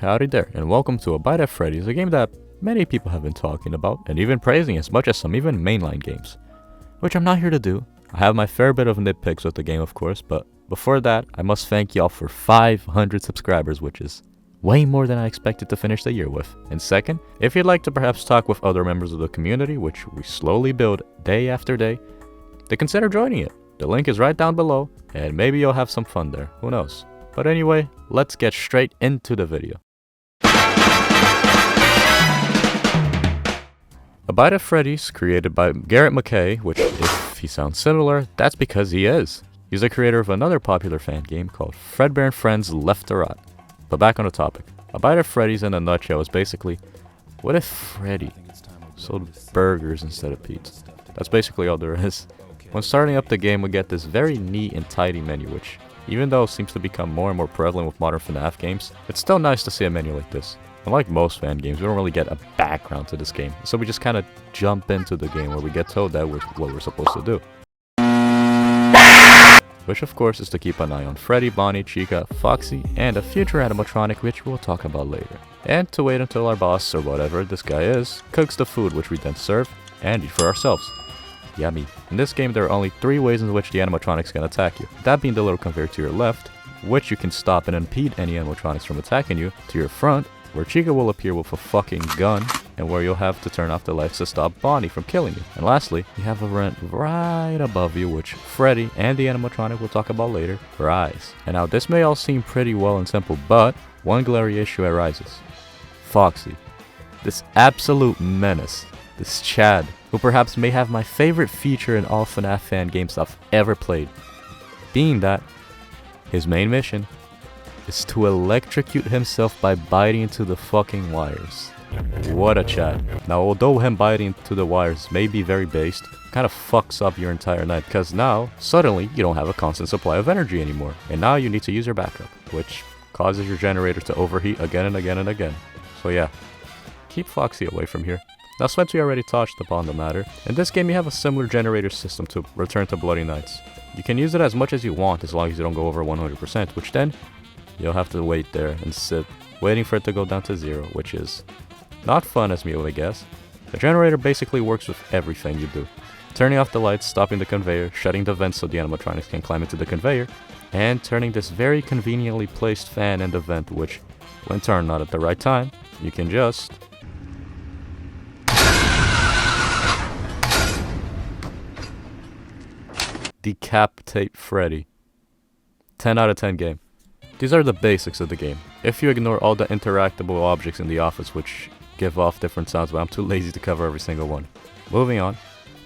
Howdy there, and welcome to A Bite at Freddy's, a game that many people have been talking about, and even praising as much as some even mainline games. Which I'm not here to do. I have my fair bit of nitpicks with the game, of course, but before that, I must thank y'all for 500 subscribers, which is way more than I expected to finish the year with. And second, if you'd like to perhaps talk with other members of the community, which we slowly build day after day, then consider joining it. The link is right down below, and maybe you'll have some fun there, who knows. But anyway, let's get straight into the video. A Bite at Freddy's, created by Garrett McKay, which if he sounds similar, that's because he is. He's the creator of another popular fan game called Fredbear and Friends Left to Rot. But back on the topic. A Bite at Freddy's in a nutshell is basically, what if Freddy sold burgers instead of pizza? That's basically all there is. When starting up the game, we get this very neat and tidy menu, which, even though it seems to become more and more prevalent with modern FNAF games, it's still nice to see a menu like this. Unlike most fan games, we don't really get a background to this game, so we just kind of jump into the game where we get told that what we're supposed to do. Which of course is to keep an eye on Freddy, Bonnie, Chica, Foxy, and a future animatronic which we'll talk about later. And to wait until our boss, or whatever this guy is, cooks the food which we then serve and eat for ourselves. Yummy. In this game there are only 3 ways in which the animatronics can attack you. That being the little conveyor to your left, which you can stop and impede any animatronics from attacking you, to your front, where Chica will appear with a fucking gun, and where you'll have to turn off the lights to stop Bonnie from killing you. And lastly, you have a vent right above you, which Freddy and the animatronic we'll talk about later, for eyes. And now this may all seem pretty well and simple, but one glaring issue arises. Foxy. This absolute menace. This Chad, who perhaps may have my favorite feature in all FNAF fan games I've ever played. Being that, his main mission is to electrocute himself by biting into the fucking wires. What a Chad. Now, although him biting into the wires may be very based, kind of fucks up your entire night, because now, suddenly, you don't have a constant supply of energy anymore, and now you need to use your backup, which causes your generator to overheat again and again and again. So yeah, keep Foxy away from here. Now, since we already touched upon the matter, in this game you have a similar generator system to Return to Bloody Nights. You can use it as much as you want as long as you don't go over 100%, which then you'll have to wait there and sit, waiting for it to go down to 0, which is not fun as me, I guess. The generator basically works with everything you do. Turning off the lights, stopping the conveyor, shutting the vents so the animatronics can climb into the conveyor, and turning this very conveniently placed fan in the vent, which, when turned on at the right time, you can just decapitate Freddy. 10 out of 10 game. These are the basics of the game. If you ignore all the interactable objects in the office which give off different sounds, but I'm too lazy to cover every single one. Moving on.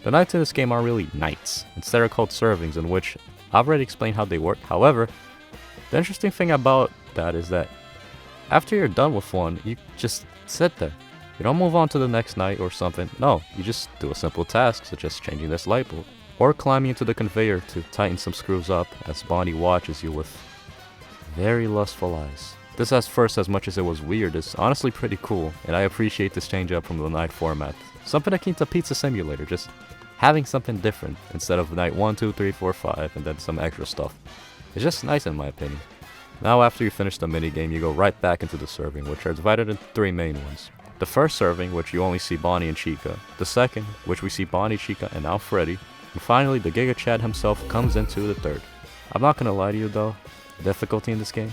The nights in this game are really nights. Instead are called servings, in which I've already explained how they work. However, the interesting thing about that is that after you're done with one, you just sit there. You don't move on to the next night or something. No, you just do a simple task such as changing this light bulb, or climbing into the conveyor to tighten some screws up as Bonnie watches you with very lustful eyes. This at first, as much as it was weird, is honestly pretty cool, and I appreciate this change up from the night format. Something akin to Pizza Simulator, just having something different instead of night 1, 2, 3, 4, 5, and then some extra stuff. It's just nice in my opinion. Now after you finish the minigame, you go right back into the serving, which are divided into 3 main ones. The first serving, which you only see Bonnie and Chica. The second, which we see Bonnie, Chica, and now Freddy. And finally, the Giga Chad himself comes into the third. I'm not gonna lie to you though, difficulty in this game,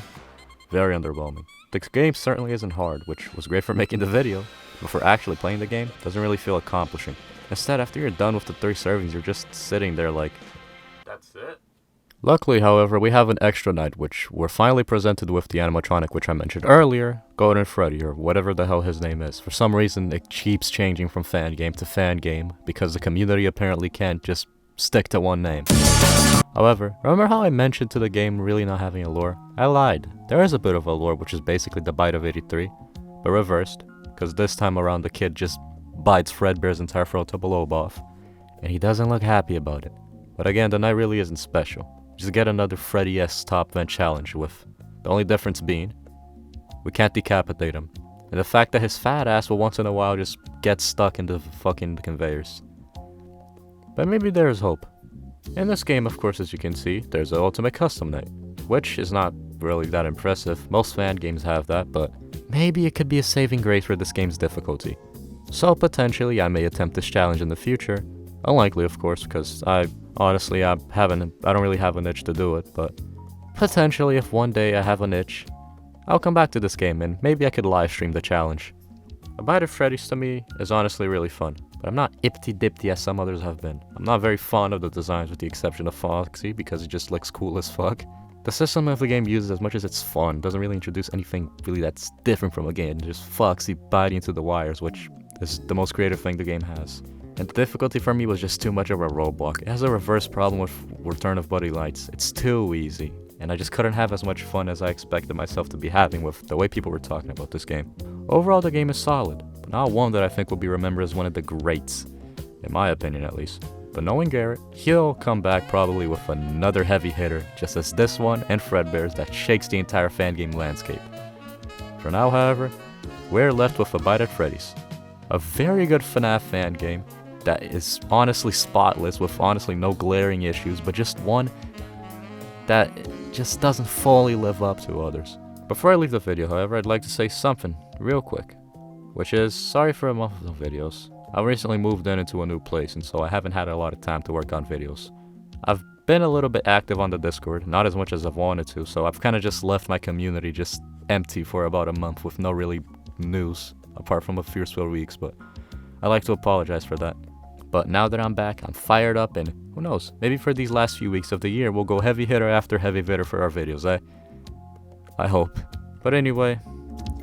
very underwhelming. The game certainly isn't hard, which was great for making the video, but for actually playing the game, doesn't really feel accomplishing. Instead, after you're done with the 3 servings, you're just sitting there like, that's it? Luckily, however, we have an extra night, which we're finally presented with the animatronic which I mentioned earlier, Golden Freddy, or whatever the hell his name is. For some reason, it keeps changing from fan game to fan game, because the community apparently can't just stick to one name. However, remember how I mentioned to the game really not having a lore? I lied. There is a bit of a lore, which is basically the bite of 83, but reversed, because this time around the kid just bites Fredbear's entire frontal lobe off, and he doesn't look happy about it. But again, the night really isn't special. Just get another Freddy-esque top vent challenge, with the only difference being, we can't decapitate him, and the fact that his fat ass will once in a while just get stuck in the fucking conveyors. But maybe there's hope. In this game, of course, as you can see, there's an ultimate custom night, which is not really that impressive. Most fan games have that, but maybe it could be a saving grace for this game's difficulty. So potentially I may attempt this challenge in the future. Unlikely, of course, because I don't really have an itch to do it, but potentially if one day I have an itch, I'll come back to this game and maybe I could live stream the challenge. Abide at Freddy's to me is honestly really fun, but I'm not ipty-dipty as some others have been. I'm not very fond of the designs with the exception of Foxy because it just looks cool as fuck. The system of the game uses, as much as it's fun, doesn't really introduce anything really that's different from a game, just Foxy biting into the wires, which is the most creative thing the game has. And the difficulty for me was just too much of a roadblock. It has a reverse problem with Return of Buddy Lights. It's too easy, and I just couldn't have as much fun as I expected myself to be having with the way people were talking about this game. Overall, the game is solid, but not one that I think will be remembered as one of the greats, in my opinion at least. But knowing Garrett, he'll come back probably with another heavy hitter, just as this one and Fredbear's that shakes the entire fan game landscape. For now, however, we're left with Abide at Freddy's, a very good FNAF fan game that is honestly spotless with honestly no glaring issues, but just one that just doesn't fully live up to others. Before I leave the video, however, I'd like to say something real quick, which is sorry for a month of no videos. I recently moved into a new place, and so I haven't had a lot of time to work on videos. I've been a little bit active on the Discord, not as much as I've wanted to, so I've kind of just left my community just empty for about a month with no really news, apart from a few weeks, but I'd like to apologize for that. But now that I'm back, I'm fired up, and who knows, maybe for these last few weeks of the year, we'll go heavy hitter after heavy hitter for our videos, eh? I hope. But anyway,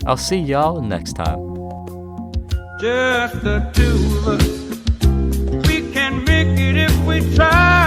I'll see y'all next time. Just the two of us, we can make it if we try.